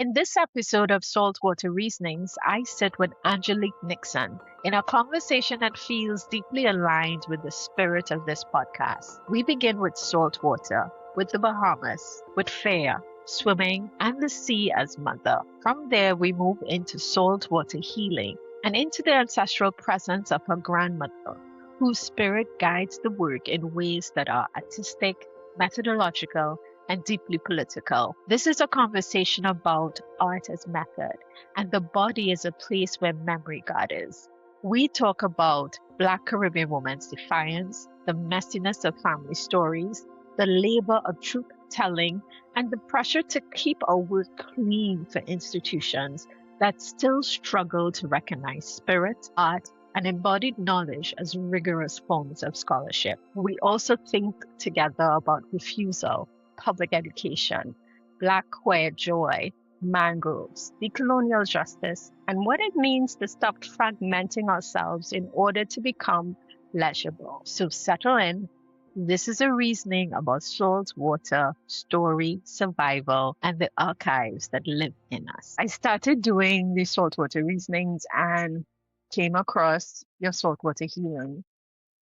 In this episode of Saltwater Reasonings, I sit with Angelique Nixon in a conversation that feels deeply aligned with the spirit of this podcast. We begin with saltwater, with the Bahamas, with fire, swimming, and the sea as mother. From there, we move into saltwater healing and into the ancestral presence of her grandmother, whose spirit guides the work in ways that are artistic, methodological, and deeply political. This is a conversation about art as method, and the body is a place where memory gathers. We talk about Black Caribbean women's defiance, the messiness of family stories, the labor of truth telling, and the pressure to keep our work clean for institutions that still struggle to recognize spirit, art, and embodied knowledge as rigorous forms of scholarship. We also think together about refusal, public education, Black queer joy, mangroves, decolonial justice, and what it means to stop fragmenting ourselves in order to become legible. So settle in. This is a reasoning about salt water, story, survival, and the archives that live in us. I started doing the saltwater reasonings and came across your saltwater healing.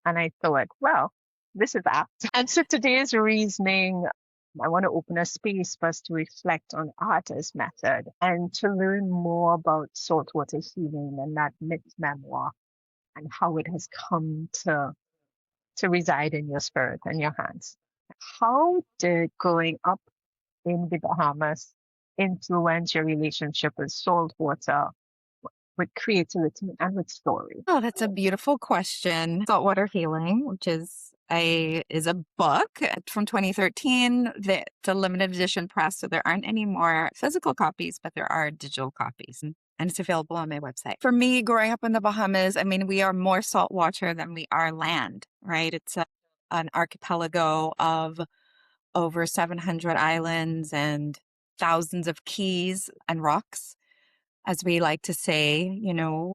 And I thought, well, this is apt. And so today's reasoning, I want to open a space for us to reflect on art as method and to learn more about saltwater healing and that memoir and how it has come to reside in your spirit and your hands. How did growing up in the Bahamas influence your relationship with saltwater, with creativity, and with story? Oh, that's a beautiful question. Saltwater Healing, which is a book from 2013. It's a limited edition press, so there aren't any more physical copies, but there are digital copies. And it's available on my website. For me, growing up in the Bahamas, I mean, we are more saltwater than we are land, right? It's an archipelago of over 700 islands and thousands of keys and rocks, as we like to say.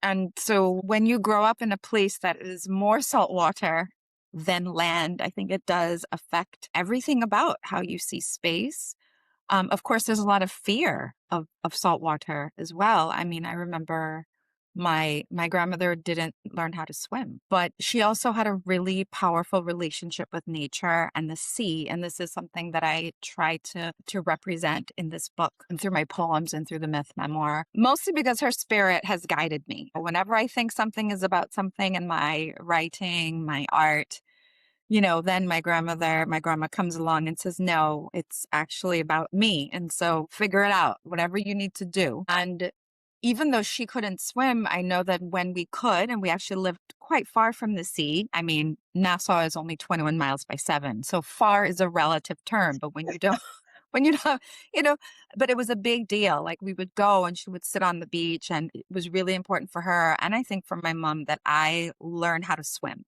And so when you grow up in a place that is more saltwater than land, I think it does affect everything about how you see space. Of course, there's a lot of fear of saltwater as well. I mean, I remember my grandmother didn't learn how to swim, but she also had a really powerful relationship with nature and the sea. And this is something that I try to represent in this book and through my poems and through the myth memoir, mostly because her spirit has guided me. Whenever I think something is about something in my writing, my art, then my grandma comes along and says, no, it's actually about me. And so figure it out, whatever you need to do. And even though she couldn't swim, I know that when we could, and we actually lived quite far from the sea. I mean, Nassau is only 21 miles by 7. So far is a relative term, but when you don't, when you don't, but it was a big deal. Like we would go and she would sit on the beach, and it was really important for her. And I think for my mom that I learned how to swim.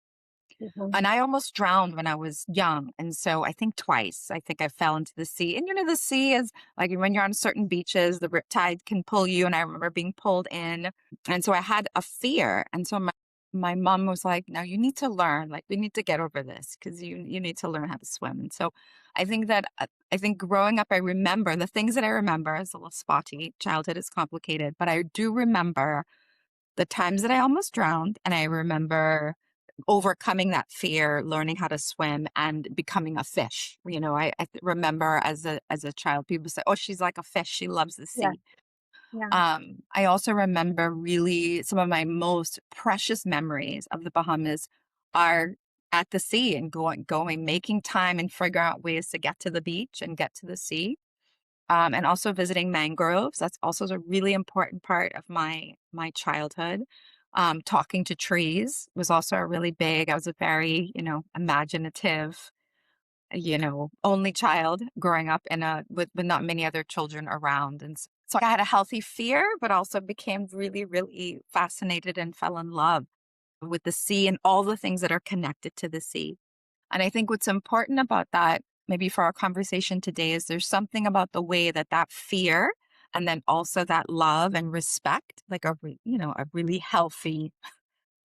Mhm. And I almost drowned when I was young. And so I think twice, I think I fell into the sea. And the sea is like when you're on certain beaches, the riptide can pull you. And I remember being pulled in. And so I had a fear. And so my mom was like, no, you need to learn, like, we need to get over this because you need to learn how to swim. And so I think that, I think growing up, I remember the things that I remember is a little spotty. Childhood is complicated, but I do remember the times that I almost drowned. And I remember overcoming that fear, learning how to swim, and becoming a fish. I remember as a child, people say, "Oh, she's like a fish. She loves the Yeah, sea." yeah. I also remember really some of my most precious memories of the Bahamas are at the sea and making time and figure out ways to get to the beach and get to the sea. And also visiting mangroves. That's also a really important part of my childhood. Talking to trees was also a really big. I was a very, imaginative, only child growing up with not many other children around, and so I had a healthy fear, but also became really, really fascinated and fell in love with the sea and all the things that are connected to the sea. And I think what's important about that, maybe for our conversation today, is there's something about the way that fear and then also that love and respect, like a really healthy,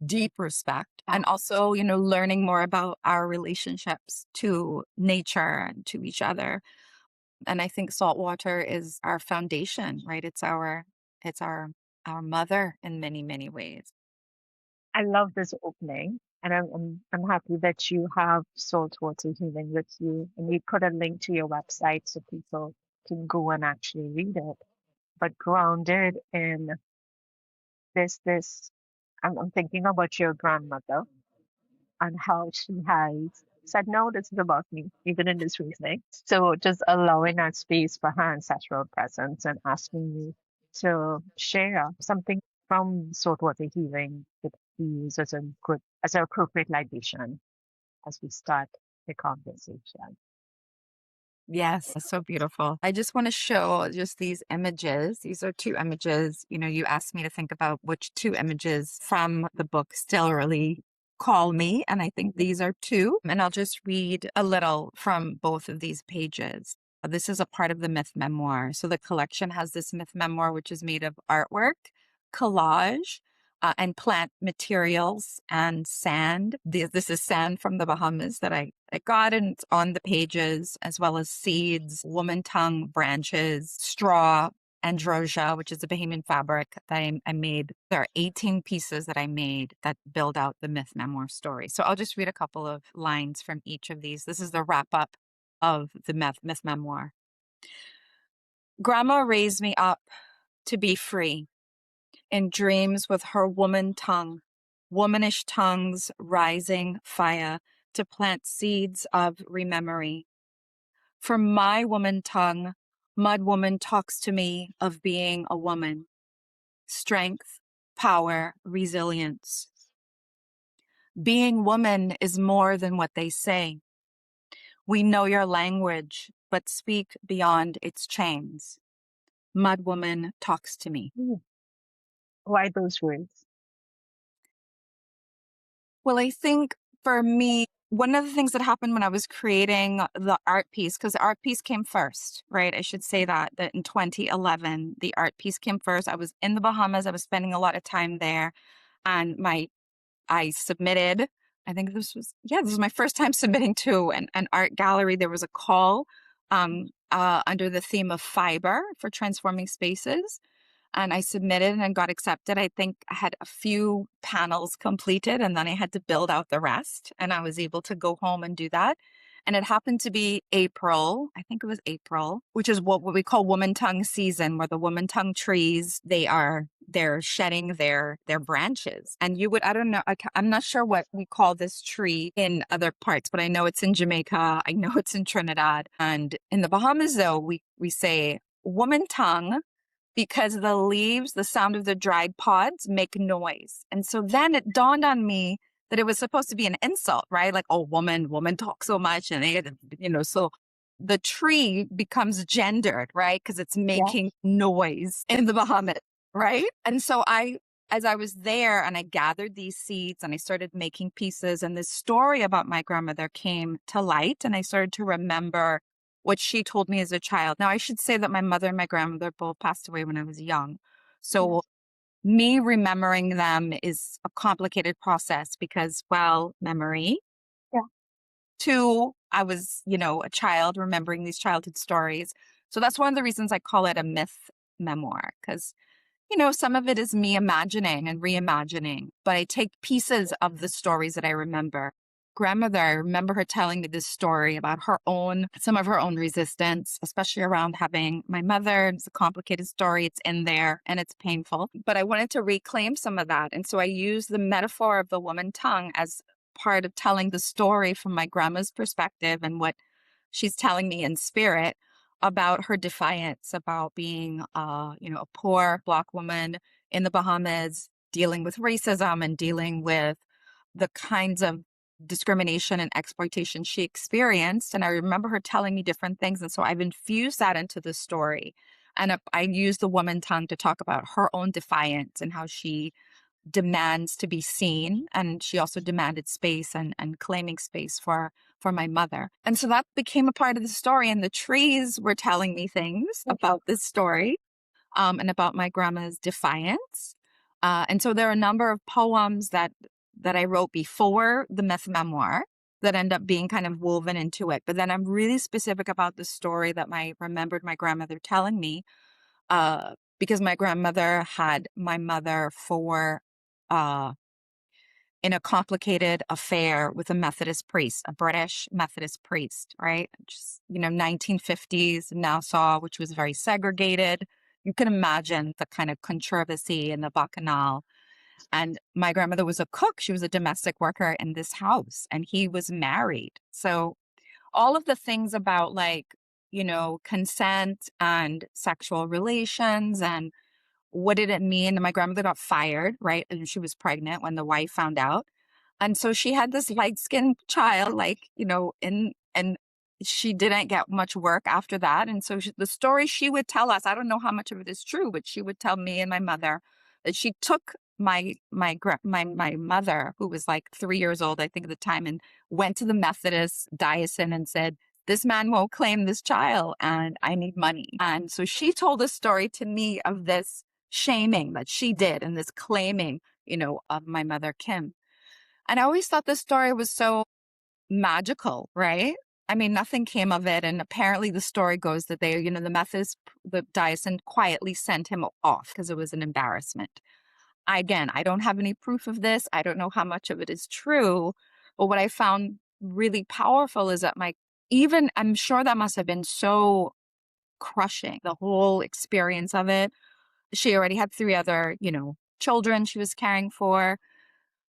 deep respect, Yeah. and also, learning more about our relationships to nature and to each other. And I think saltwater is our foundation, right? It's our mother in many, many ways. I love this opening, and I'm happy that you have Saltwater Healing with you, and you put a link to your website so people can go and actually read it. But grounded in this, I'm thinking about your grandmother and how she has said, no, this is about me, even in this reasoning. So just allowing that space for her ancestral presence and asking you to share something from saltwater healing that we use as a good, as an appropriate libation as we start the conversation. Yes, that's so beautiful. I just want to show just these images. These are two images. You asked me to think about which two images from the book still really call me. And I think these are two. And I'll just read a little from both of these pages. This is a part of the myth memoir. So the collection has this myth memoir, which is made of artwork, collage, and plant materials and sand. This is sand from the Bahamas that I got, and it's on the pages, as well as seeds, woman tongue branches, straw, androsia, which is a Bahamian fabric that I made. There are 18 pieces that I made that build out the myth memoir story. So I'll just read a couple of lines from each of these. This is the wrap up of the myth memoir. Grandma raised me up to be free in dreams with her woman tongue, womanish tongues rising fire to plant seeds of rememory. From my woman tongue, mud woman talks to me of being a woman, strength, power, resilience. Being woman is more than what they say. We know your language, but speak beyond its chains. Mud woman talks to me. Why those words? Well, I think for me, one of the things that happened when I was creating the art piece, because the art piece came first, right? I should say that in 2011, the art piece came first. I was in the Bahamas. I was spending a lot of time there, and I submitted. I think this was my first time submitting to an art gallery. There was a call under the theme of fiber for transforming spaces. And I submitted and got accepted. I think I had a few panels completed, and then I had to build out the rest. And I was able to go home and do that. And it happened to be April. I think it was April, which is what we call woman tongue season, where the woman tongue trees, they're shedding their branches. And I don't know, I'm not sure what we call this tree in other parts, but I know it's in Jamaica. I know it's in Trinidad. And in the Bahamas, though, we say woman tongue, because the leaves, the sound of the dried pods make noise. And so then it dawned on me that it was supposed to be an insult, right? Like, oh, woman talk so much. And so the tree becomes gendered, right? Because it's Yeah. making noise in the Bahamas, right? And so as I was there and I gathered these seeds and I started making pieces, and this story about my grandmother came to light, and I started to remember what she told me as a child. Now, I should say that my mother and my grandmother both passed away when I was young. So Yes. me remembering them is a complicated process because, well, memory. Yeah. Two, I was, a child remembering these childhood stories. So that's one of the reasons I call it a myth memoir, because some of it is me imagining and reimagining, but I take pieces of the stories that I remember. Grandmother, I remember her telling me this story about some of her own resistance, especially around having my mother. It's a complicated story. It's in there and it's painful, but I wanted to reclaim some of that. And so I used the metaphor of the woman tongue as part of telling the story from my grandma's perspective and what she's telling me in spirit about her defiance, about being, a poor Black woman in the Bahamas, dealing with racism and dealing with the kinds of discrimination and exploitation she experienced. And I remember her telling me different things. And so I've infused that into the story. And I used the woman tongue to talk about her own defiance and how she demands to be seen. And she also demanded space and claiming space for my mother. And so that became a part of the story. And the trees were telling me things about this story and about my grandma's defiance. And so there are a number of poems that I wrote before the myth memoir that end up being kind of woven into it. But then I'm really specific about the story that I remembered my grandmother telling me, because my grandmother had my mother for uh, in a complicated affair with a Methodist priest, a British Methodist priest, right? Just, 1950s Nassau, which was very segregated. You can imagine the kind of controversy in the Bacchanal. And my grandmother was a cook. She was a domestic worker in this house, and he was married. So all of the things about consent and sexual relations and what did it mean? My grandmother got fired, right? And she was pregnant when the wife found out. And so she had this light-skinned child, and she didn't get much work after that. And so the story she would tell us, I don't know how much of it is true, but she would tell me and my mother that she took my mother, who was like 3 years old, I think at the time, and went to the Methodist diocesan and said, this man won't claim this child and I need money. And so she told a story to me of this shaming that she did and this claiming, of my mother, Kim. And I always thought this story was so magical, right? I mean, nothing came of it. And apparently the story goes that the Methodist, the diocesan quietly sent him off because it was an embarrassment. Again, I don't have any proof of this. I don't know how much of it is true. But what I found really powerful is that I'm sure that must have been so crushing, the whole experience of it. She already had 3 other, children she was caring for,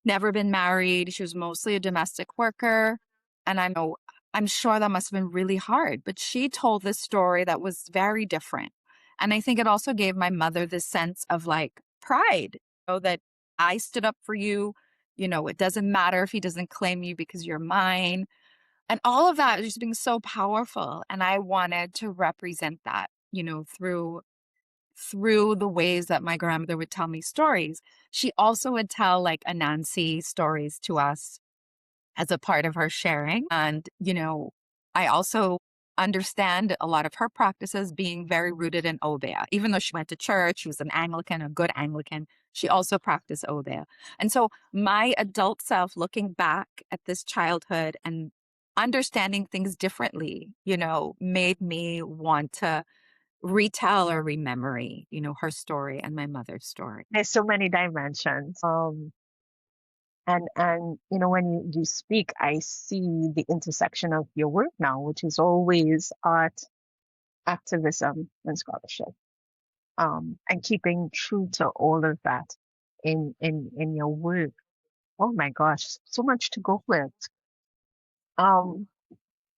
never been married. She was mostly a domestic worker. And I'm sure that must have been really hard. But she told this story that was very different. And I think it also gave my mother this sense of pride, that I stood up for you. It doesn't matter if he doesn't claim you because you're mine. And all of that is just being so powerful. And I wanted to represent that, through the ways that my grandmother would tell me stories. She also would tell Anansi stories to us as a part of her sharing. And, I also understand a lot of her practices being very rooted in Obeah. Even though she went to church, she was an Anglican, a good Anglican, she also practiced Obeah. And so my adult self looking back at this childhood and understanding things differently, made me want to retell or rememory, her story and my mother's story. There's so many dimensions. And when you speak, I see the intersection of your work now, which is always art, activism, and scholarship. And keeping true to all of that in your work. Oh my gosh, so much to go with. Um,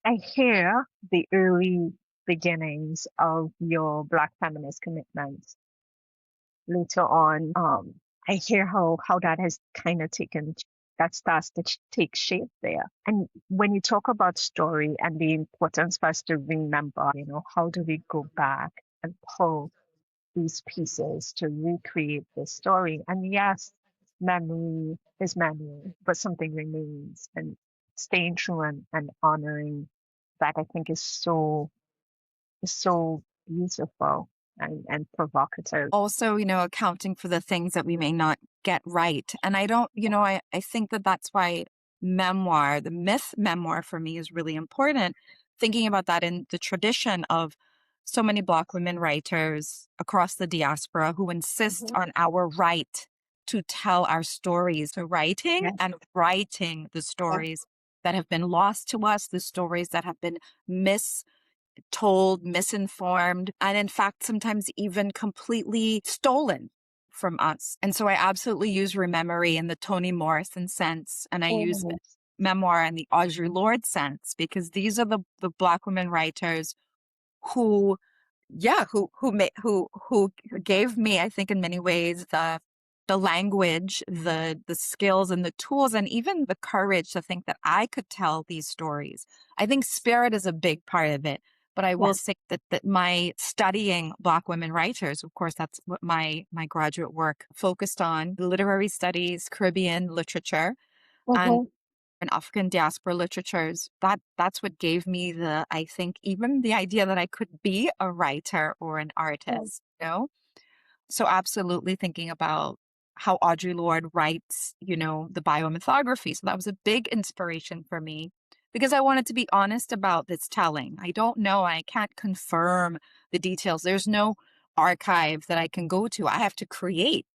I hear the early beginnings of your Black feminist commitment. Later on, I hear how that has kind of that starts to take shape there. And when you talk about story and the importance for us to remember, how do we go back and pull these pieces to recreate the story? And yes, memory is memory, but something remains. And staying true and honoring that, I think, is so beautiful and provocative. Also, accounting for the things that we may not get right. And I don't, I think that that's why memoir, the myth memoir for me is really important. Thinking about that in the tradition of so many Black women writers across the diaspora who insist on our right to tell our stories. So writing Yes, and writing the yes. stories that have been lost to us, the stories that have been told, misinformed, and in fact, sometimes even completely stolen from us. And so I absolutely use rememory in the Toni Morrison sense, and I use Yes. memoir in the Audre Lorde sense, because these are the Black women writers who, yeah, who gave me, I think, in many ways, the language, the skills and the tools, and even the courage to think that I could tell these stories. I think spirit is a big part of it. But I will Yes. say that my studying Black women writers, of course, that's what my graduate work focused on, literary studies, Caribbean literature, and Mhm. African diaspora literatures. That's what gave me I think, even the idea that I could be a writer or an Mm. artist. So absolutely thinking about how Audre Lorde writes, the biomythography. So that was a big inspiration for me. because I wanted to be honest about this telling. I don't know. I can't confirm the details. There's no archive that I can go to. I have to create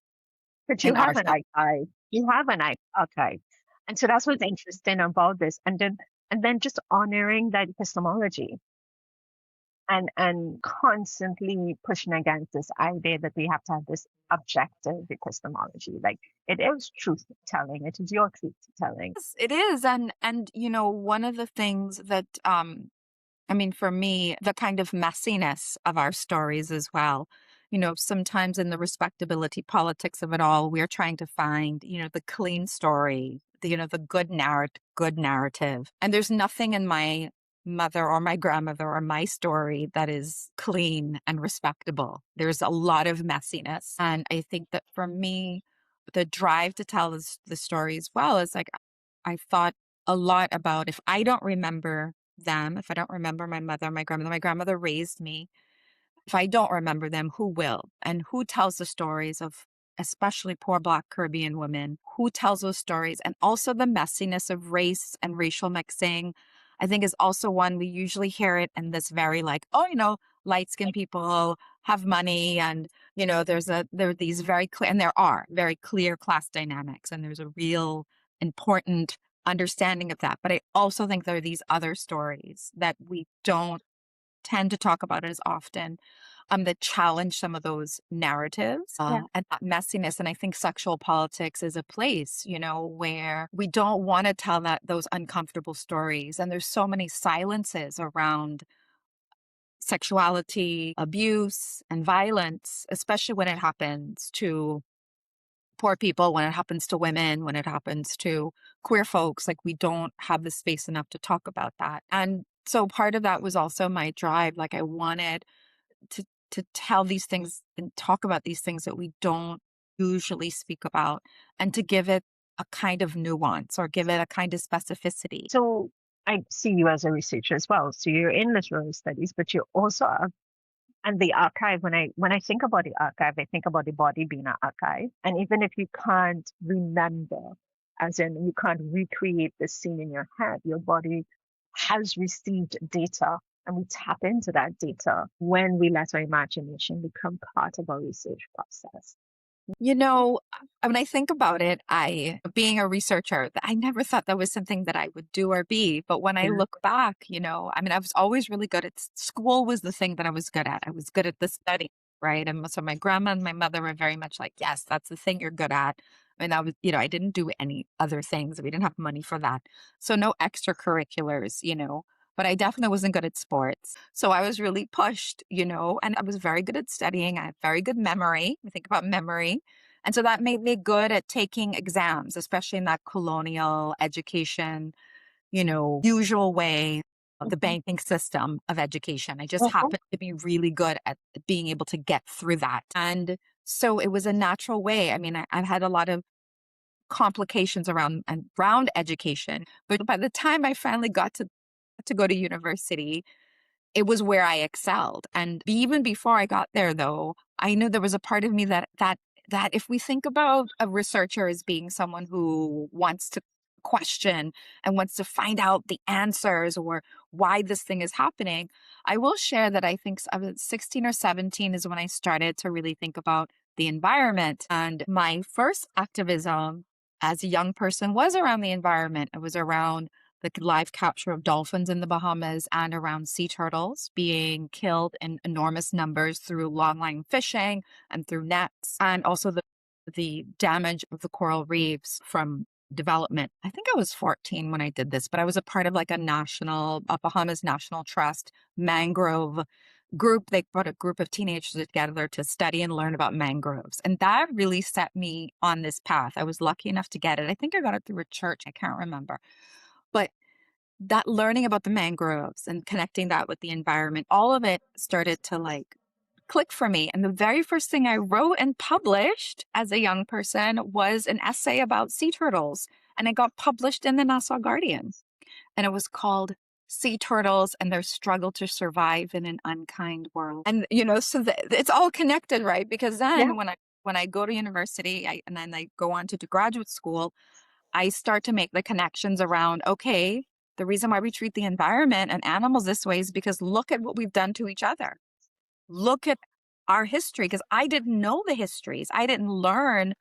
But you an have an archive. archive. You have an archive. And so that's what's interesting about this. And then just honoring that epistemology and constantly pushing against this idea that we have to have this objective epistemology. Like it is truth telling. It is your truth telling. Yes, it is. And one of the things that I mean, for me, the kind of messiness of our stories as well. Sometimes in the respectability politics of it all, we're trying to find, the clean story, the good narrative. And there's nothing in my mother or my grandmother or my story that is clean and respectable. There's a lot of messiness. And I think that for me, the drive to tell the story as well is like, I thought a lot about if I don't remember them, if I don't remember my grandmother raised me. If I don't remember them, who will? And who tells the stories of especially poor Black Caribbean women? Who tells those stories? And also the messiness of race and racial mixing, I think is also one we usually hear it in this very like, oh, light skinned people have money and there are these very clear and there are very clear class dynamics and there's a real important understanding of that. But I also think there are these other stories that we don't tend to talk about it as often, that challenge some of those narratives Yeah. and that messiness. And I think sexual politics is a place, where we don't want to tell those uncomfortable stories. And there's so many silences around sexuality, abuse, and violence, especially when it happens to poor people, when it happens to women, when it happens to queer folks. Like we don't have the space enough to talk about that. And so part of that was also my drive. Like I wanted to tell these things and talk about these things that we don't usually speak about and to give it a kind of nuance or give it a kind of specificity. So I see you as a researcher as well. So you're in literary studies, but you also are. And the archive, when I think about the archive, I think about the body being an archive. And even if you can't remember, as in you can't recreate the scene in your head, your body has received data. And we tap into that data when we let our imagination become part of our research process. When I think about it, being a researcher, I never thought that was something that I would do or be. But when I Yeah. look back, I mean, I was always really good at school was the thing that I was good at. I was good at the study, right? And so my grandma and my mother were very much like, yes, that's the thing you're good at. I mean, I didn't do any other things. We didn't have money for that. So no extracurriculars, but I definitely wasn't good at sports. So I was really pushed, and I was very good at studying. I had very good memory. I think about memory. And so that made me good at taking exams, especially in that colonial education, usual way of the Mhm. banking system of education. I just Mhm. happened to be really good at being able to get through that. And so it was a natural way. I mean, I've had a lot of complications around education, but by the time I finally got to go to university, it was where I excelled. And even before I got there, though, I knew there was a part of me that if we think about a researcher as being someone who wants to question and wants to find out the answers or why this thing is happening, I will share that I think I was 16 or 17 is when I started to really think about the environment. And my first activism as a young person was around the environment. It was around the live capture of dolphins in the Bahamas and around sea turtles being killed in enormous numbers through longline fishing and through nets, and also the damage of the coral reefs from development. I think I was 14 when I did this, but I was a part of like a Bahamas National Trust mangrove group. They brought a group of teenagers together to study and learn about mangroves. And that really set me on this path. I was lucky enough to get it. I think I got it through a church. I can't remember. But that learning about the mangroves and connecting that with the environment, all of it started to like click for me. And the very first thing I wrote and published as a young person was an essay about sea turtles. And it got published in the Nassau Guardian. And it was called Sea Turtles and Their Struggle to Survive in an Unkind World. And, so it's all connected, right? Because Yeah. then when I go to university and then I go on to graduate school, I start to make the connections around, okay, the reason why we treat the environment and animals this way is because look at what we've done to each other. Look at our history, because I didn't know the histories. I didn't learn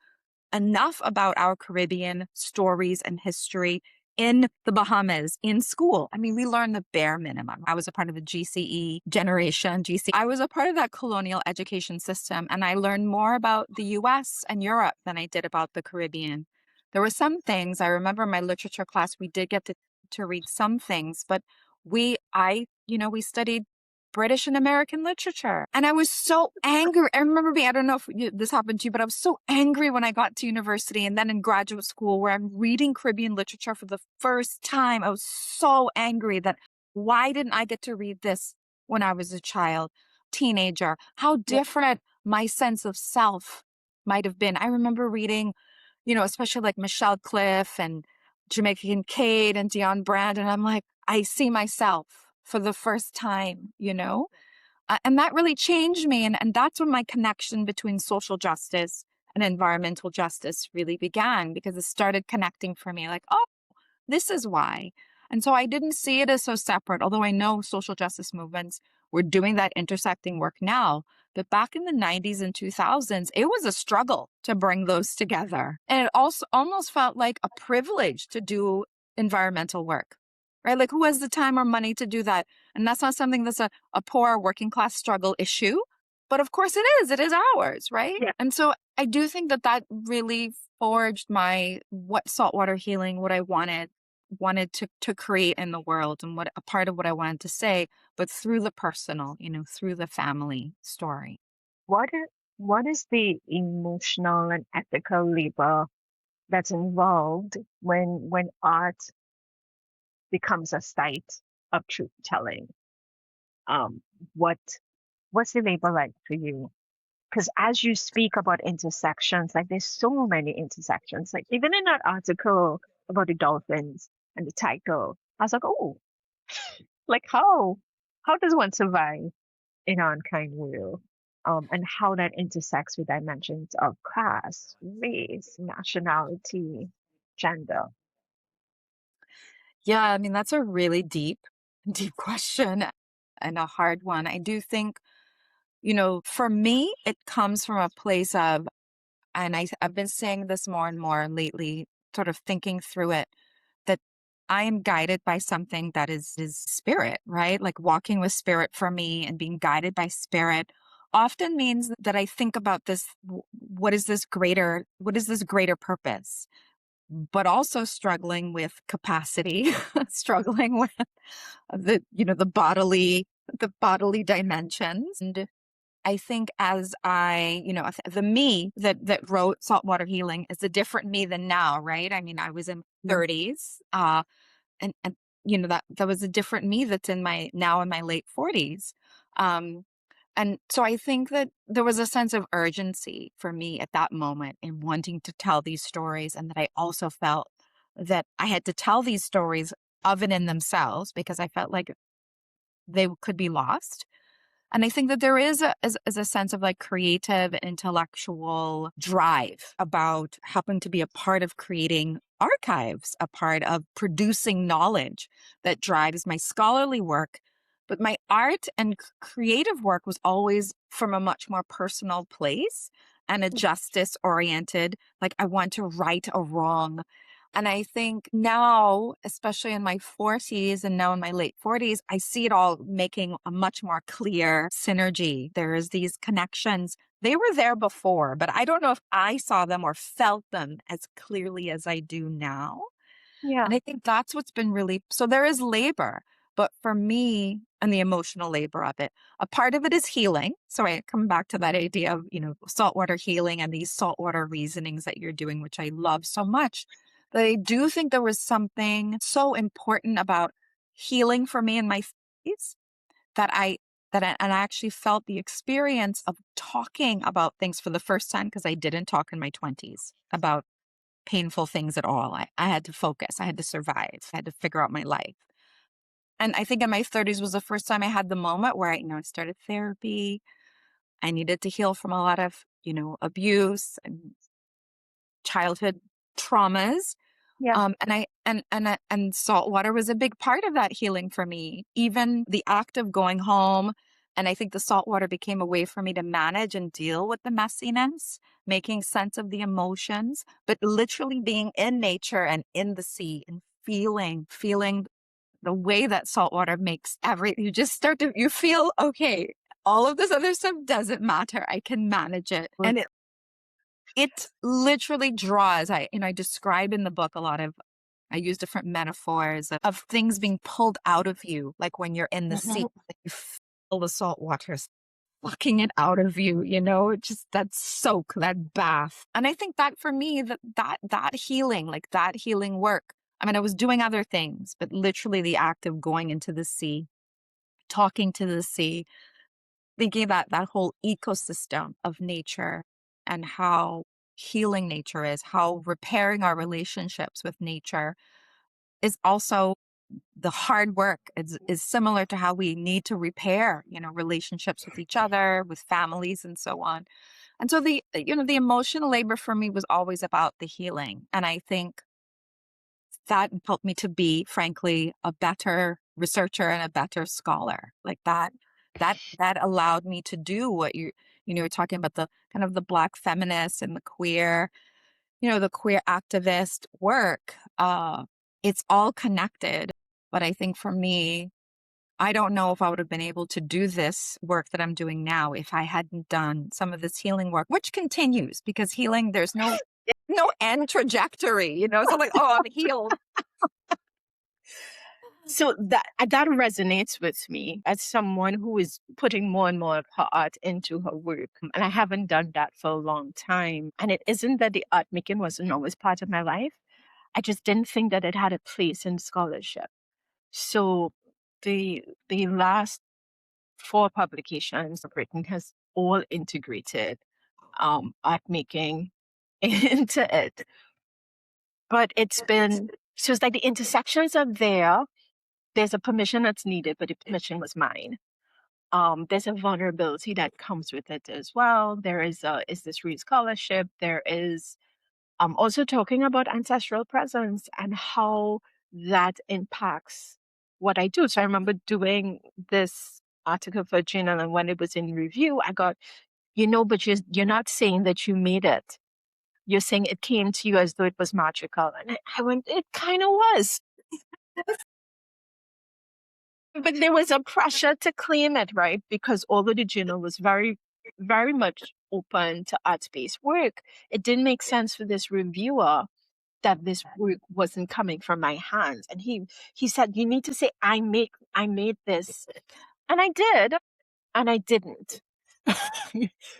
enough about our Caribbean stories and history in the Bahamas in school. I mean, we learned the bare minimum. I was a part of the GCE generation, GC. I was a part of that colonial education system, and I learned more about the US and Europe than I did about the Caribbean. There were some things, I remember in my literature class, we did get to read some things, but we studied British and American literature. And I was so angry. I remember being, I don't know if this happened to you, but I was so angry when I got to university and then in graduate school where I'm reading Caribbean literature for the first time. I was so angry that why didn't I get to read this when I was a child, teenager? How different my sense of self might have been. I remember reading, especially like Michelle Cliff and Jamaica Kincaid and Dionne Brand. And I'm like, I see myself for the first time, and that really changed me. And that's when my connection between social justice and environmental justice really began, because it started connecting for me like, oh, this is why. And so I didn't see it as so separate, although I know social justice movements were doing that intersecting work now. But back in the 90s and 2000s, it was a struggle to bring those together. And it also almost felt like a privilege to do environmental work, right? Like, who has the time or money to do that? And that's not something that's a poor working class struggle issue. But of course it is. It is ours, right? Yeah. And so I do think that really forged what saltwater healing, what I wanted to create in the world, and what a part of what I wanted to say, but through the personal, through the family story. What is the emotional and ethical labor that's involved when art becomes a site of truth telling? Um, what what's the labor like for you? Because as you speak about intersections, like there's so many intersections. Like even in that article about the dolphins and the title, I was like, oh, like how does one survive in an unkind world? And how that intersects with dimensions of class, race, nationality, gender. Yeah, I mean, that's a really deep, deep question and a hard one. I do think, for me, it comes from a place of, and I've been saying this more and more lately, sort of thinking through it, that I am guided by something that is spirit, right? Like walking with spirit for me and being guided by spirit often means that I think about this, what is this greater purpose? But also struggling with capacity, struggling with the bodily dimensions. And I think as the me that wrote Saltwater Healing is a different me than now, right? I mean, I was in my 30s, and that was a different me that's in my late 40s. Um, and so I think that there was a sense of urgency for me at that moment in wanting to tell these stories, and that I also felt that I had to tell these stories of and in themselves, because I felt like they could be lost. And I think that there is a sense of like creative, intellectual drive about helping to be a part of creating archives, a part of producing knowledge that drives my scholarly work. But my art and creative work was always from a much more personal place and a justice oriented, like I want to right a wrong. And I think now, especially in my 40s and now in my late 40s, I see it all making a much more clear synergy. There's these connections. They were there before, but I don't know if I saw them or felt them as clearly as I do now. Yeah. And I think that's what's been really, so there is labor, but for me and the emotional labor of it, a part of it is healing. So I come back to that idea of, saltwater healing and these saltwater reasonings that you're doing, which I love so much. But I do think there was something so important about healing for me in my face and I actually felt the experience of talking about things for the first time, because I didn't talk in my 20s about painful things at all. I had to focus. I had to survive. I had to figure out my life. And I think in my 30s was the first time I had the moment where I started therapy. I needed to heal from a lot of, abuse and childhood traumas. Yeah. And saltwater was a big part of that healing for me. Even the act of going home, and I think the saltwater became a way for me to manage and deal with the messiness, making sense of the emotions, but literally being in nature and in the sea and feeling the way that saltwater makes you just start to, you feel, okay, all of this other stuff doesn't matter. I can manage it. And it literally draws, I describe in the book a lot of, I use different metaphors of things being pulled out of you, like when you're in the sea, like you feel the salt water sucking it out of you, just that soak, that bath. And I think that for me, that healing, like that healing work. I mean, I was doing other things, but literally the act of going into the sea, talking to the sea, thinking about that whole ecosystem of nature and how healing nature is, how repairing our relationships with nature is also the hard work is similar to how we need to repair, relationships with each other, with families, and so on. And so the emotional labor for me was always about the healing. And I think that helped me to be, frankly, a better researcher and a better scholar. Like that allowed me to do what you're talking about, the kind of the Black feminist and the queer, the queer activist work. It's all connected. But I think for me, I don't know if I would have been able to do this work that I'm doing now if I hadn't done some of this healing work, which continues, because healing, there's no end trajectory, so like, oh, I'm healed. So that resonates with me as someone who is putting more and more of her art into her work. And I haven't done that for a long time. And it isn't that the art making wasn't always part of my life. I just didn't think that it had a place in scholarship. So the last 4 publications of written has all integrated art making into it. But so it's like the intersections are there. There's a permission that's needed, but the permission was mine. There's a vulnerability that comes with it as well. There is this real scholarship. There is also talking about ancestral presence and how that impacts what I do. So I remember doing this article for Journal, and when it was in review, I got, but you're not saying that you made it. You're saying it came to you as though it was magical. And I went, it kind of was. But there was a pressure to claim it, right? Because although the journal was very, very much open to art-based work, it didn't make sense for this reviewer that this work wasn't coming from my hands. And he said, you need to say, I made this. And I did, and I didn't.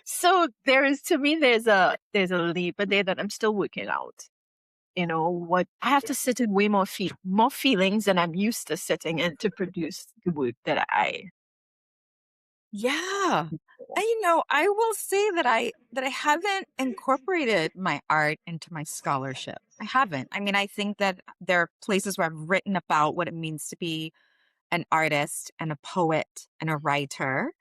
So to me, there's a leap there that I'm still working out. What I have to sit in way more feelings than I'm used to sitting in to produce the work that I. Yeah. And I will say that I haven't incorporated my art into my scholarship. I haven't. I mean, I think that there are places where I've written about what it means to be an artist and a poet and a writer,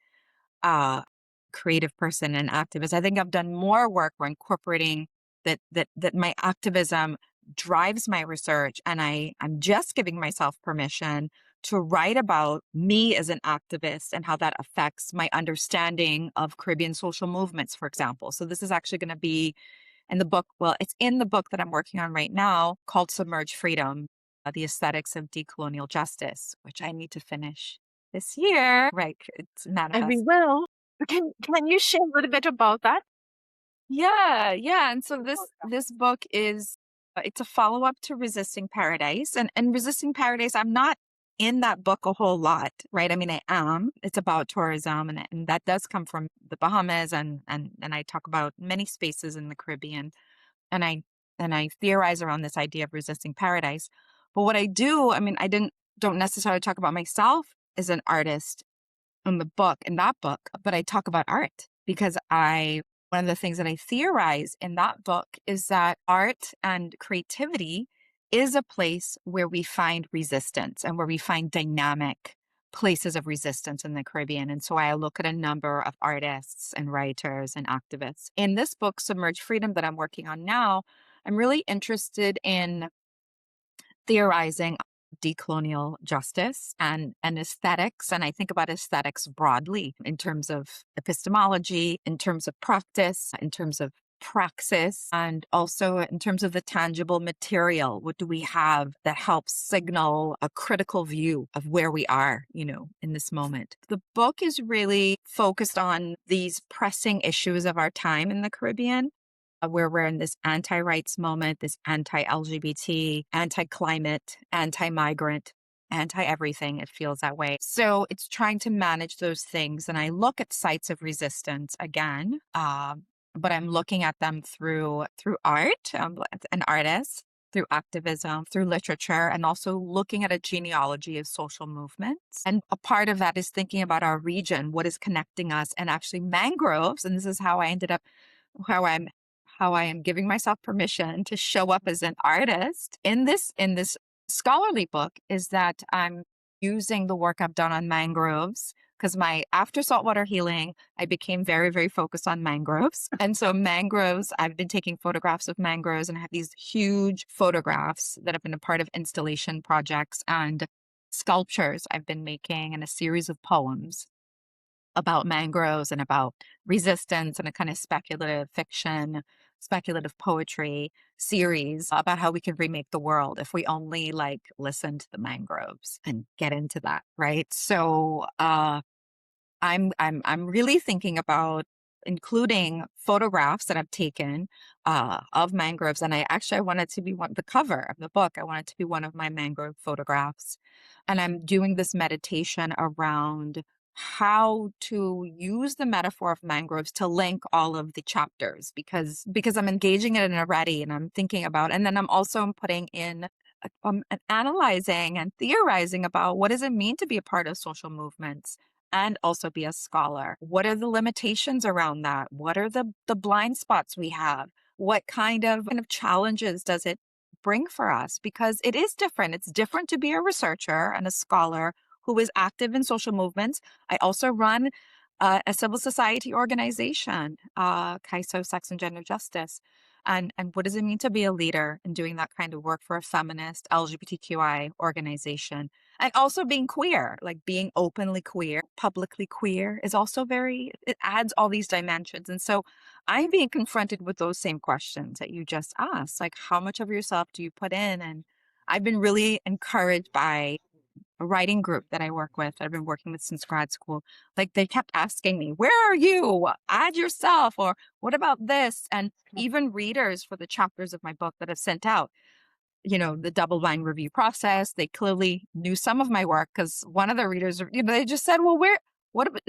creative person and activist. I think I've done more work where incorporating that my activism drives my research, and I'm just giving myself permission to write about me as an activist and how that affects my understanding of Caribbean social movements, for example. So this is actually going to be in the book. Well, it's in the book that I'm working on right now called Submerged Freedom, The Aesthetics of Decolonial Justice, which I need to finish this year. Right. It's And we manifest. will. Can you share a little bit about that? Yeah. Yeah. And so this book is, it's a follow-up to Resisting Paradise. And Resisting Paradise, I'm not in that book a whole lot, right? I mean, I am. It's about tourism, and that does come from the Bahamas, and I talk about many spaces in the Caribbean, and I theorize around this idea of resisting paradise. But what I do, I mean, don't necessarily talk about myself as an artist in that book, but I talk about art because one of the things that I theorize in that book is that art and creativity is a place where we find resistance and where we find dynamic places of resistance in the Caribbean. And so I look at a number of artists and writers and activists. In this book, Submerged Freedom, that I'm working on now, I'm really interested in theorizing decolonial justice and aesthetics. And I think about aesthetics broadly in terms of epistemology, in terms of practice, in terms of praxis, and also in terms of the tangible material. What do we have that helps signal a critical view of where we are, in this moment? The book is really focused on these pressing issues of our time in the Caribbean, where we're in this anti-rights moment, this anti-LGBT, anti-climate, anti-migrant, anti-everything. It feels that way. So it's trying to manage those things. And I look at sites of resistance again, but I'm looking at them through art, an artist, through activism, through literature, and also looking at a genealogy of social movements. And a part of that is thinking about our region, what is connecting us, and actually mangroves. And this is how I ended up, how I'm how I am giving myself permission to show up as an artist in this scholarly book, is that I'm using the work I've done on mangroves, because after saltwater healing, I became very, very focused on mangroves. And so mangroves, I've been taking photographs of mangroves, and I have these huge photographs that have been a part of installation projects and sculptures I've been making, and a series of poems about mangroves and about resistance, and a kind of speculative fiction, speculative poetry series about how we can remake the world if we only listen to the mangroves and get into that, right? So I'm really thinking about including photographs that I've taken of mangroves, and I wanted to be the cover of the book. I wanted to be one of my mangrove photographs, and I'm doing this meditation around how to use the metaphor of mangroves to link all of the chapters, because I'm engaging in it already, and I'm thinking about, and then I'm also putting in analyzing and theorizing about what does it mean to be a part of social movements and also be a scholar. What are the limitations around that? What are the blind spots we have? What kind of challenges does it bring for us? Because it is different. It's different to be a researcher and a scholar who is active in social movements. I also run a civil society organization, CAISO, Sex and Gender Justice. And what does it mean to be a leader and doing that kind of work for a feminist LGBTQI organization? And also being queer, being openly queer, publicly queer is also it adds all these dimensions. And so I'm being confronted with those same questions that you just asked, how much of yourself do you put in? And I've been really encouraged by a writing group that I work with, that I've been working with since grad school. They kept asking me, where are you? Add yourself, or what about this? And even readers for the chapters of my book that I've sent out, the double blind review process, they clearly knew some of my work, because one of the readers, they just said, well,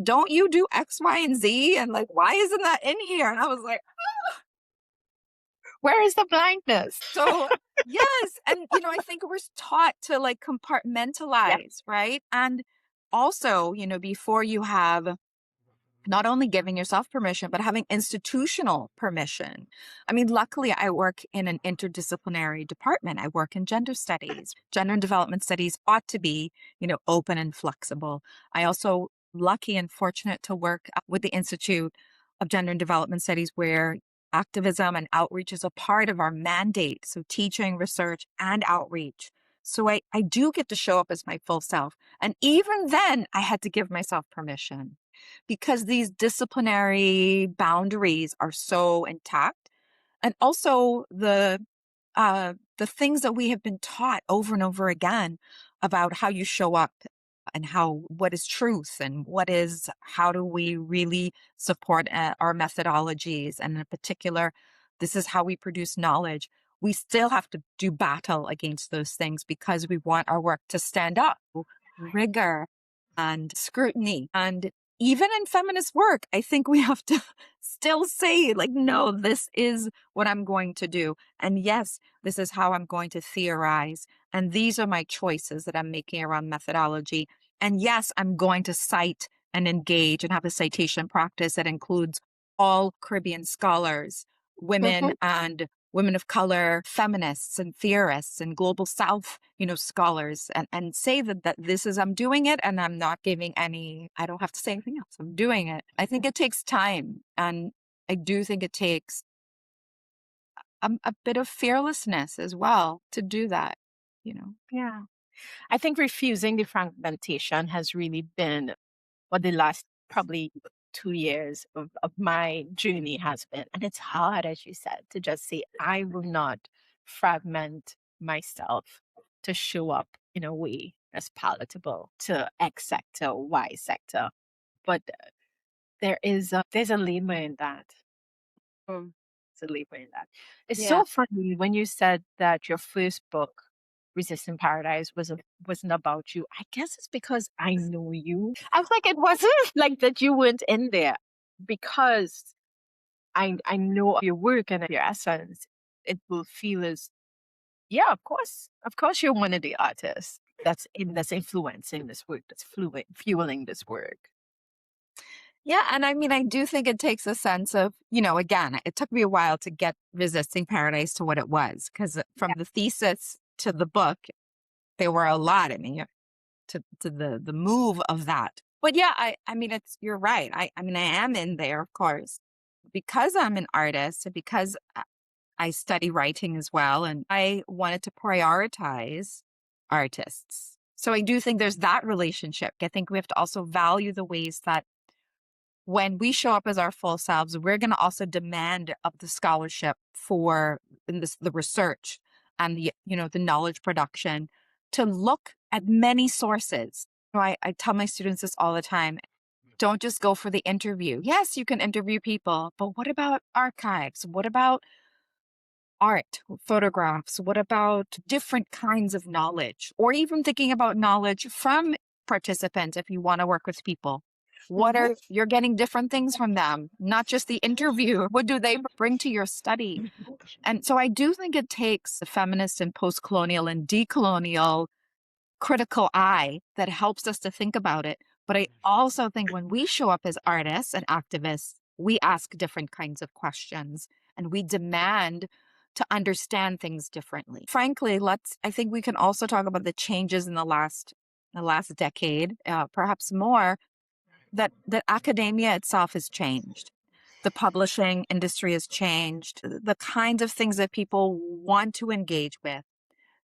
don't you do X, Y, and Z? And why isn't that in here? And I was like, Where is the blindness? so yes. And, I think we're taught to Yep. compartmentalize, right? And also, before you have not only giving yourself permission, but having institutional permission. I mean, luckily, I work in an interdisciplinary department. I work in gender studies. Gender and development studies ought to be, open and flexible. I also lucky and fortunate to work with the Institute of Gender and Development Studies, where activism and outreach is a part of our mandate. So teaching, research, and outreach. So I do get to show up as my full self. And even then, I had to give myself permission, because these disciplinary boundaries are so intact. And also the things that we have been taught over and over again about how you show up, and what is truth, and how do we really support our methodologies, and in particular, this is how we produce knowledge. We still have to do battle against those things, because we want our work to stand up, rigor and scrutiny. And even in feminist work, I think we have to still say, no, this is what I'm going to do. And yes, this is how I'm going to theorize. And these are my choices that I'm making around methodology. And yes, I'm going to cite and engage and have a citation practice that includes all Caribbean scholars, women and women of color, feminists and theorists and global South, scholars, and say that this is, I'm doing it, and I'm not giving I don't have to say anything else. I'm doing it. I think it takes time. And I do think it takes a bit of fearlessness as well to do that. you know. Yeah. I think refusing the fragmentation has really been what the last probably 2 years of my journey has been. And it's hard, as you said, to just say, I will not fragment myself to show up in a way that's palatable to X sector, Y sector. But there's a labor in that. Mm. There's a labor in that. It's Yeah. so funny when you said that your first book, Resisting Paradise, wasn't about you. I guess it's because I know you. I was like, it wasn't like that you weren't in there because I know your work and your essence. It will feel as, yeah, of course, you're one of the artists that's influencing this work, that's fueling this work. Yeah, and I mean, I do think it takes a sense of, again, it took me a while to get Resisting Paradise to what it was, because from Yeah, the thesis to the book, there were a lot in it to the move of that. But yeah, I mean, you're right. I mean, I am in there, of course, because I'm an artist and because I study writing as well, and I wanted to prioritize artists. So I do think there's that relationship. I think we have to also value the ways that when we show up as our full selves, we're going to also demand of the scholarship for the research and the knowledge production to look at many sources. I tell my students this all the time. Don't just go for the interview. Yes, you can interview people, but what about archives? What about art, photographs? What about different kinds of knowledge? Or even thinking about knowledge from participants if you want to work with people. What hmm are you're getting different things from them, not just the interview. What do they bring to your study? And so I do think it takes a feminist and post-colonial and decolonial critical eye that helps us to think about it. But I also think when we show up as artists and activists, we ask different kinds of questions and we demand to understand things differently. Frankly, I think we can also talk about the changes in the last decade, perhaps more, that academia itself has changed. The publishing industry has changed. The kinds of things that people want to engage with.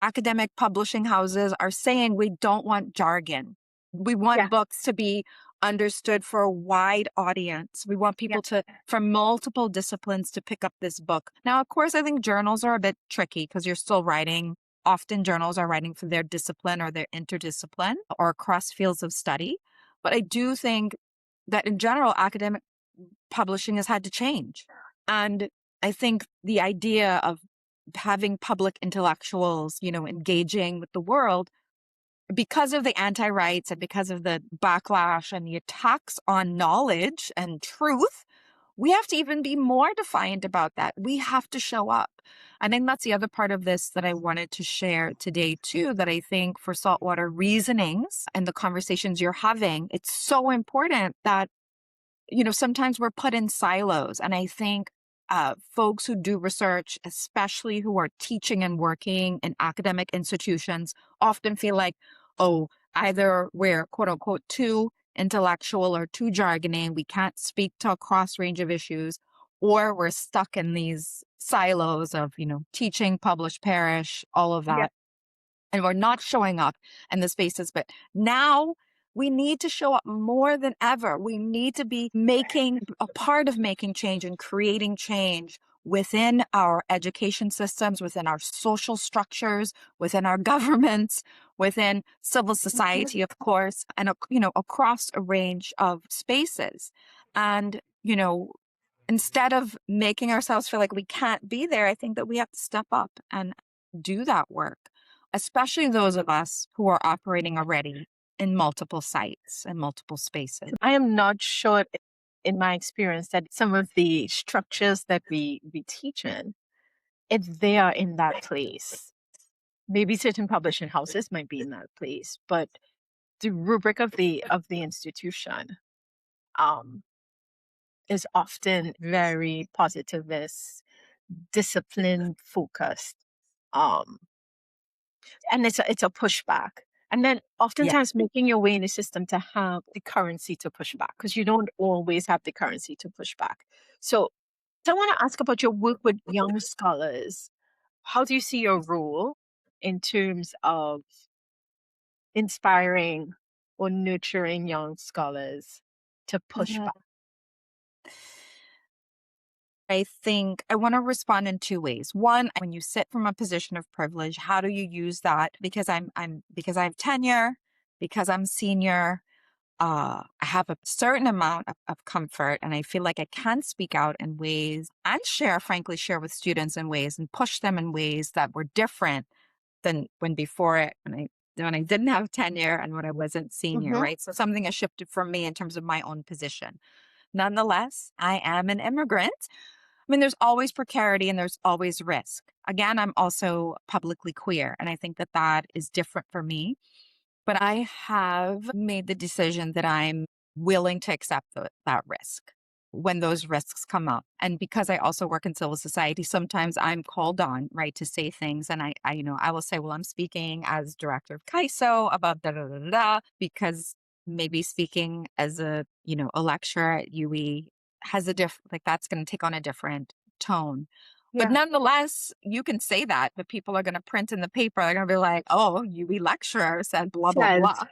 Academic publishing houses are saying we don't want jargon. We want Yeah, books to be understood for a wide audience. We want yeah, people from multiple disciplines to pick up this book. Now, of course, I think journals are a bit tricky because you're still writing. Often journals are writing for their discipline or their interdiscipline or across fields of study. But I do think that in general, academic publishing has had to change. And I think the idea of having public intellectuals, engaging with the world because of the anti-rights and because of the backlash and the attacks on knowledge and truth, we have to even be more defiant about that. We have to show up. I think that's the other part of this that I wanted to share today too, that I think for saltwater reasonings and the conversations you're having, it's so important that sometimes we're put in silos. And I think folks who do research, especially who are teaching and working in academic institutions, often feel like, oh, either we're quote unquote too intellectual or too jargony, we can't speak to a cross range of issues, or we're stuck in these silos of, teaching, publish, perish, all of yeah. that, and we're not showing up in the spaces. But now we need to show up more than ever. We need to be making a part of making change and creating change within our education systems, within our social structures, within our governments, within civil society, of course, and across a range of spaces. And instead of making ourselves feel like we can't be there, I think that we have to step up and do that work, especially those of us who are operating already in multiple sites and multiple spaces. I am not sure in my experience that some of the structures that we teach in, if they are in that place. Maybe certain publishing houses might be in that place, but the rubric of the institution um, is often very positivist, discipline focused, um, and it's a pushback. And then Yeah. oftentimes making your way in the system to have the currency to push back because you don't always have the currency to push back. So I want to ask about your work with young scholars. How do you see your role? in terms of inspiring or nurturing young scholars to push Mhm. back? I think I want to respond in two ways. One, when you sit from a position of privilege, how do you use that? Because because I have tenure, because I'm senior, I have a certain amount of comfort and I feel like I can speak out in ways and share, frankly, share with students in ways and push them in ways that were different than when before it, when I didn't have tenure and when I wasn't senior, Mm-hmm. right? So something has shifted for me in terms of my own position. Nonetheless, I am an immigrant. I mean, there's always precarity and there's always risk. Again, I'm also publicly queer, and I think that that is different for me. But I have made the decision that I'm willing to accept that risk when those risks come up. And because I also work in civil society, sometimes I'm called on, right, to say things. And I will say, well, I'm speaking as director of CAISO about da da da da, da, because maybe speaking as a lecturer at UE has a different, like that's going to take on a different tone. But Yeah. nonetheless, you can say that, but people are going to print in the paper. They're going to be like, "Oh, UE lecturer said blah blah Says, blah,"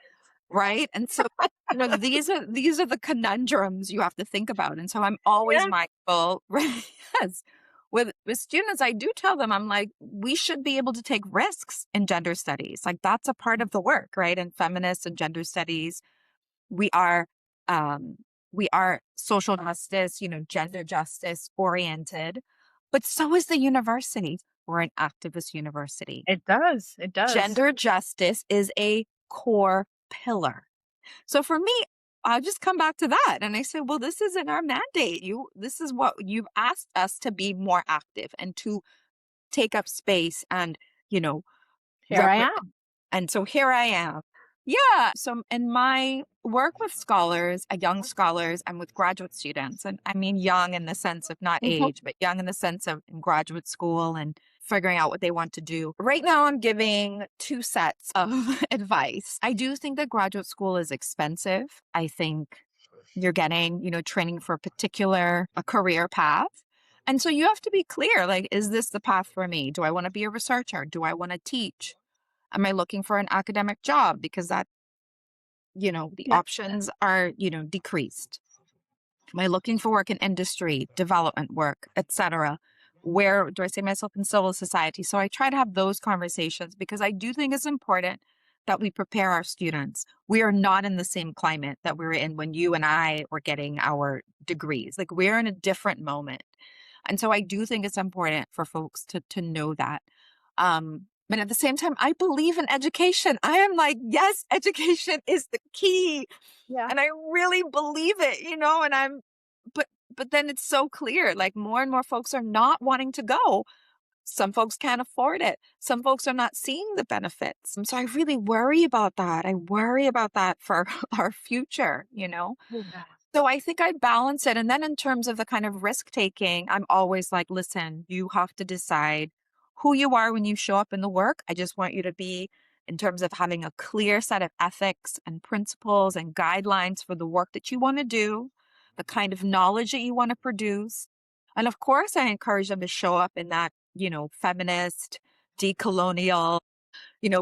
right? And so, these are the conundrums you have to think about. And so, I'm always yeah, mindful, right? Yes, with students, I do tell them, I'm like, we should be able to take risks in gender studies. Like that's a part of the work, right? In feminist and gender studies, we are um we are social justice, gender justice oriented, but so is the university. We're an activist university. it does. It does. Gender justice is a core pillar. So for me, I just come back to that and I say, well, this is in our mandate. This is what you've asked us to be more active and to take up space and, you know, Here I am. and so here I am. Yeah. So in my work with scholars, young scholars, and with graduate students, and I mean young in the sense of not Mhm. age, but young in the sense of in graduate school and figuring out what they want to do. Right now, I'm giving two sets of advice. I do think that graduate school is expensive. I think you're getting, training for a career path. And so you have to be clear, like, is this the path for me? Do I want to be a researcher? Do I want to teach? Am I looking for an academic job? Because the Yeah. options are, decreased. Am I looking for work in industry, development work, etc.? Where do I see myself in civil society? So I try to have those conversations because I do think it's important that we prepare our students. We are not in the same climate that we were in when you and I were getting our degrees. Like we're in a different moment. And so I do think it's important for folks to know that. But at the same time, I believe in education. I am like, yes, education is the key. Yeah. And I really believe it, and but but then it's so clear, like more and more folks are not wanting to go. Some folks can't afford it. Some folks are not seeing the benefits. And so I really worry about that. I worry about that for our future. Yeah. So I think I balance it. And then in terms of the kind of risk taking, I'm always like, listen, you have to decide who you are when you show up in the work. I just want you to be, in terms of having a clear set of ethics and principles and guidelines for the work that you want to do, the kind of knowledge that you want to produce. And of course, I encourage them to show up in that, feminist, decolonial,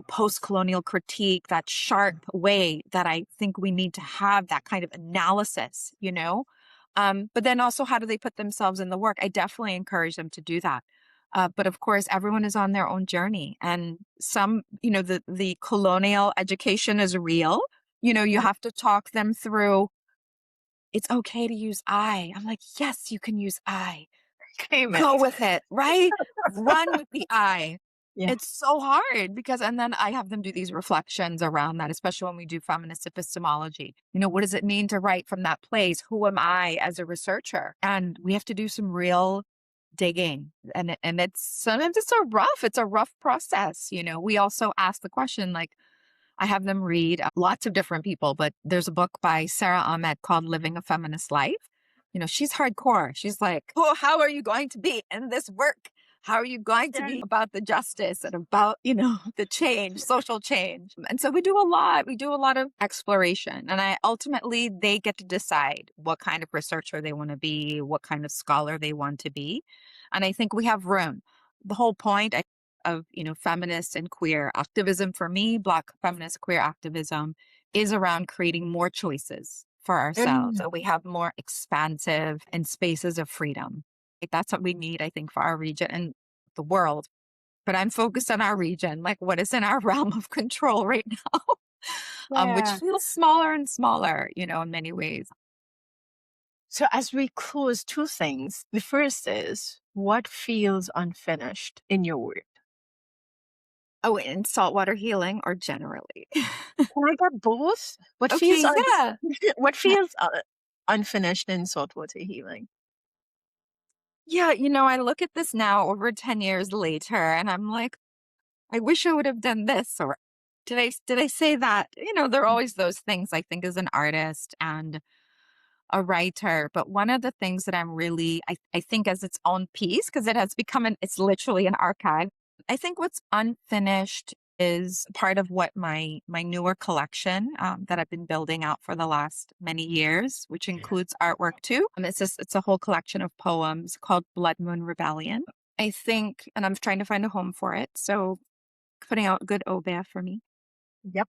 post-colonial critique, that sharp way that I think we need to have that kind of analysis. But then also, how do they put themselves in the work? I definitely encourage them to do that. But of course, everyone is on their own journey. And some, the colonial education is real. You Yeah. have to talk them through, it's okay to use I. I'm like, yes, you can use I. Claim Go it. with it, right? Run with the I. Yeah. It's so hard because, and then I have them do these reflections around that, especially when we do feminist epistemology. What does it mean to write from that place? Who am I as a researcher? And we have to do some real digging. And it's sometimes it's a rough process. We also ask the question, like, I have them read lots of different people, but there's a book by Sarah Ahmed called Living a Feminist Life. She's hardcore. She's like, oh, how are you going to be in this work? How are you going to Yeah. be about the justice and about, the change, social change? And so we do a lot. We do a lot of exploration. And ultimately, they get to decide what kind of researcher they want to be, what kind of scholar they want to be. And I think we have room. The whole point, of, feminist and queer activism for me, Black feminist queer activism is around creating more choices for ourselves. Mm. So we have more expansive and spaces of freedom. Like, that's what we need, I think, for our region and the world. But I'm focused on our region, like what is in our realm of control right now, which Yeah. feels smaller and smaller, in many ways. So as we close, two things. The first is what feels unfinished in your work? Oh, and saltwater healing or generally? Can I get both? What feels Okay, yeah. what feels unfinished in saltwater healing? Yeah, I look at this now over 10 years later and I'm like, I wish I would have done this, or did I say that? There are always those things, I think, as an artist and a writer. But one of the things that I'm really, I think, as its own piece, because it has become it's literally an archive. I think what's unfinished is part of what my newer collection that I've been building out for the last many years, which includes artwork too. It's a whole collection of poems called Blood Moon Rebellion. I think, and I'm trying to find a home for it. So putting out good obeah for me Yep.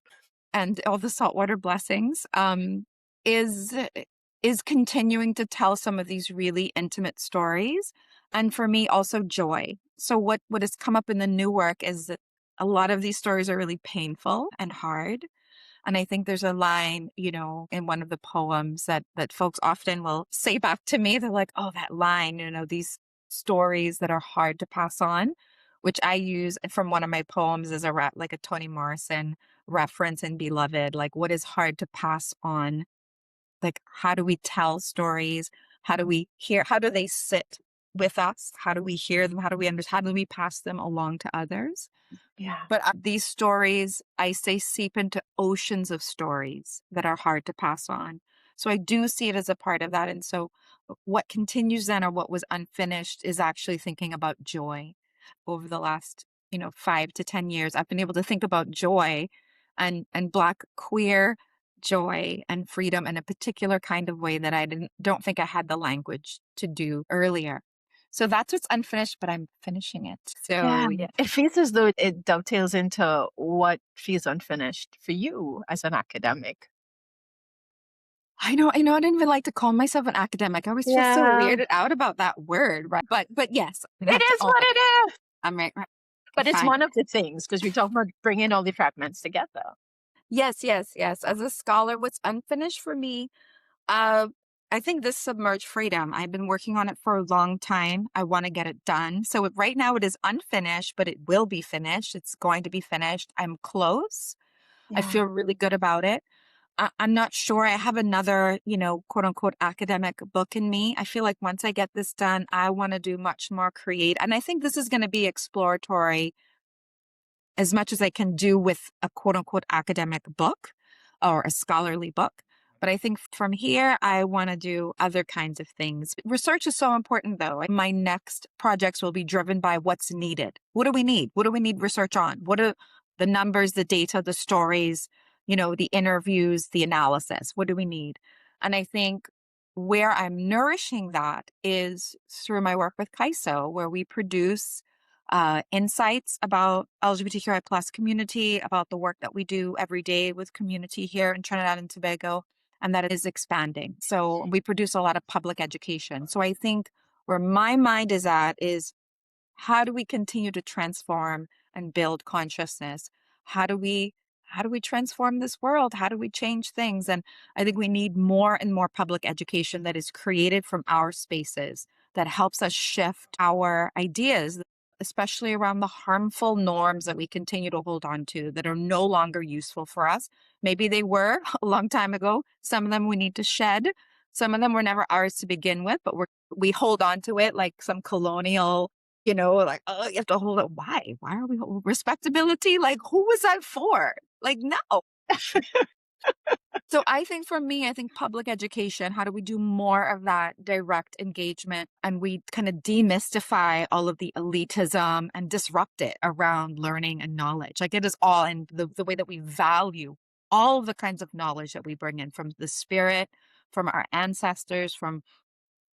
and all the saltwater blessings, is is continuing to tell some of these really intimate stories, and for me also joy. So what has come up in the new work is that a lot of these stories are really painful and hard, and I think there's a line, in one of the poems that folks often will say back to me. They're like, "Oh, that line, these stories that are hard to pass on," which I use from one of my poems as like a Toni Morrison reference in Beloved, like what is hard to pass on? Like, how do we tell stories? How do we hear? How do they sit with us? How do we hear them? How do we understand? How do we pass them along to others? Yeah. But these stories, I say, seep into oceans of stories that are hard to pass on. So I do see it as a part of that. And so what continues then, or what was unfinished, is actually thinking about joy. Over the last, 5 to 10 years, I've been able to think about joy and Black queer joy and freedom in a particular kind of way that I don't think I had the language to do earlier. So that's what's unfinished, but I'm finishing it. Yeah. So yeah. It feels as though it dovetails into what feels unfinished for you as an academic. I know I didn't even like to call myself an academic. I always feel so Yeah. weirded out about that word, right? But yes, I It have to is own what it. it is. I'm right. But it's Fine. one of the things because we talk about bringing all the fragments together. Yes, yes, yes. As a scholar, what's unfinished for me, uh, I think this submerged freedom. I've been working on it for a long time. I want to get it done. So right now it is unfinished, but it will be finished. It's going to be finished. I'm close. I Yeah. feel really good about it. I'm not sure. I have another, quote unquote academic book in me. I feel like once I get this done, I want to do much more create. And I think this is going to be exploratory as much as I can do with a quote unquote academic book or a scholarly book. But I think from here, I want to do other kinds of things. Research is so important, though. My next projects will be driven by what's needed. What do we need? What do we need research on? What are the numbers, the data, the stories, the interviews, the analysis? What do we need? And I think where I'm nourishing that is through my work with Kaiso, where we produce insights about LGBTQI plus community, about the work that we do every day with community here in Trinidad and Tobago, and that it is expanding. So we produce a lot of public education. So I think where my mind is at is, how do we continue to transform and build consciousness? How do we transform this world? How do we change things? And I think we need more and more public education that is created from our spaces, that helps us shift our ideas, especially around the harmful norms that we continue to hold on to that are no longer useful for us. Maybe they were a long time ago. Some of them we need to shed. Some of them were never ours to begin with, but we hold on to it like some colonial, like, oh, you have to hold it. Why? Why are we respectability? Like, who was that for? Like, no. So I think for me, I think public education, how do we do more of that direct engagement, and we kind of demystify all of the elitism and disrupt it around learning and knowledge. Like, it is all in the way that we value all of the kinds of knowledge that we bring in from the spirit, from our ancestors, from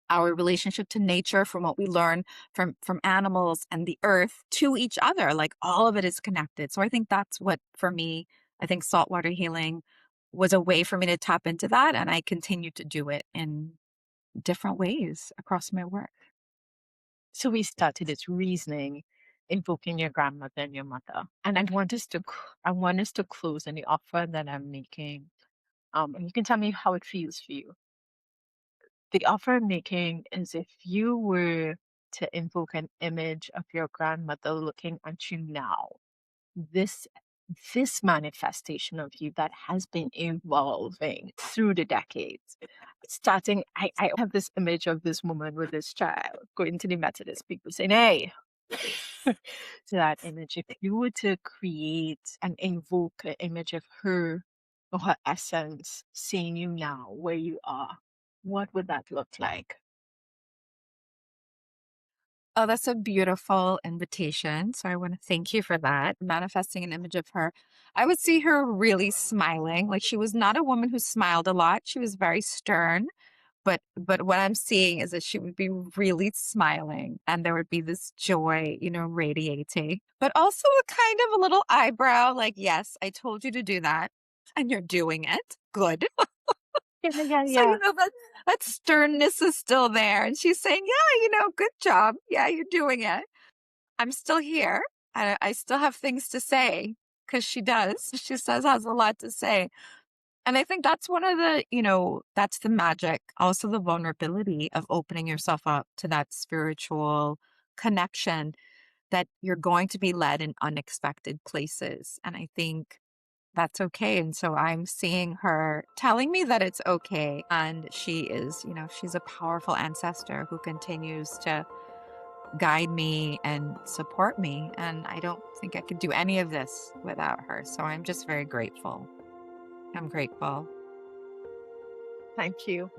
our relationship to nature, from what we learn from animals and the earth to each other. Like all of it is connected. So I think that's what, for me, I think saltwater healing was a way for me to tap into that. And I continue to do it in different ways across my work. So we started this reasoning, invoking your grandmother and your mother. And I want us to close on the offer that I'm making. And you can tell me how it feels for you. The offer I'm making is if you were to invoke an image of your grandmother looking at you now, this this manifestation of you that has been evolving through the decades. Starting, I have this image of this woman with this child going to the Methodist people saying, hey, to that image. If you were to create and invoke an image of her or her essence, seeing you now where you are, what would that look like? Oh, that's a beautiful invitation. So I want to thank you for that. Manifesting an image of her. I would see her really smiling. Like she was not a woman who smiled a lot. She was very stern. But what I'm seeing is that she would be really smiling and there would be this joy, radiating. But also a kind of a little eyebrow, like, yes, I told you to do that and you're doing it. Good. Yeah, yeah, So, yeah. that sternness is still there. And she's saying, yeah, good job. Yeah, you're doing it. I'm still here. I still have things to say because she does. She says has a lot to say. And I think that's one of the, that's the magic, also the vulnerability of opening yourself up to that spiritual connection, that you're going to be led in unexpected places. And I think that's okay. And so I'm seeing her telling me that it's okay. And she is, she's a powerful ancestor who continues to guide me and support me. And I don't think I could do any of this without her. So I'm just very grateful. I'm grateful. Thank you.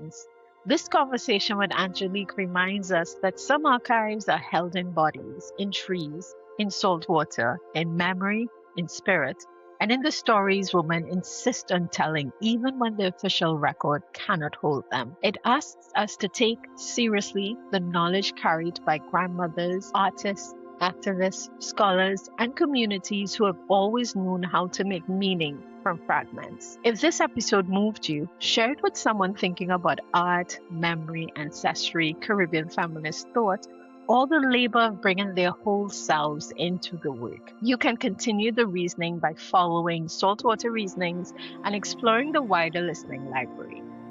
This conversation with Angelique reminds us that some archives are held in bodies, in trees, in salt water, in memory, in spirit, and in the stories women insist on telling, even when the official record cannot hold them. It asks us to take seriously the knowledge carried by grandmothers, artists, activists, scholars, and communities who have always known how to make meaning from fragments. If this episode moved you, share it with someone thinking about art, memory, ancestry, Caribbean feminist thought, or the labor of bringing their whole selves into the work. You can continue the reasoning by following Saltwater Reasonings and exploring the wider listening library.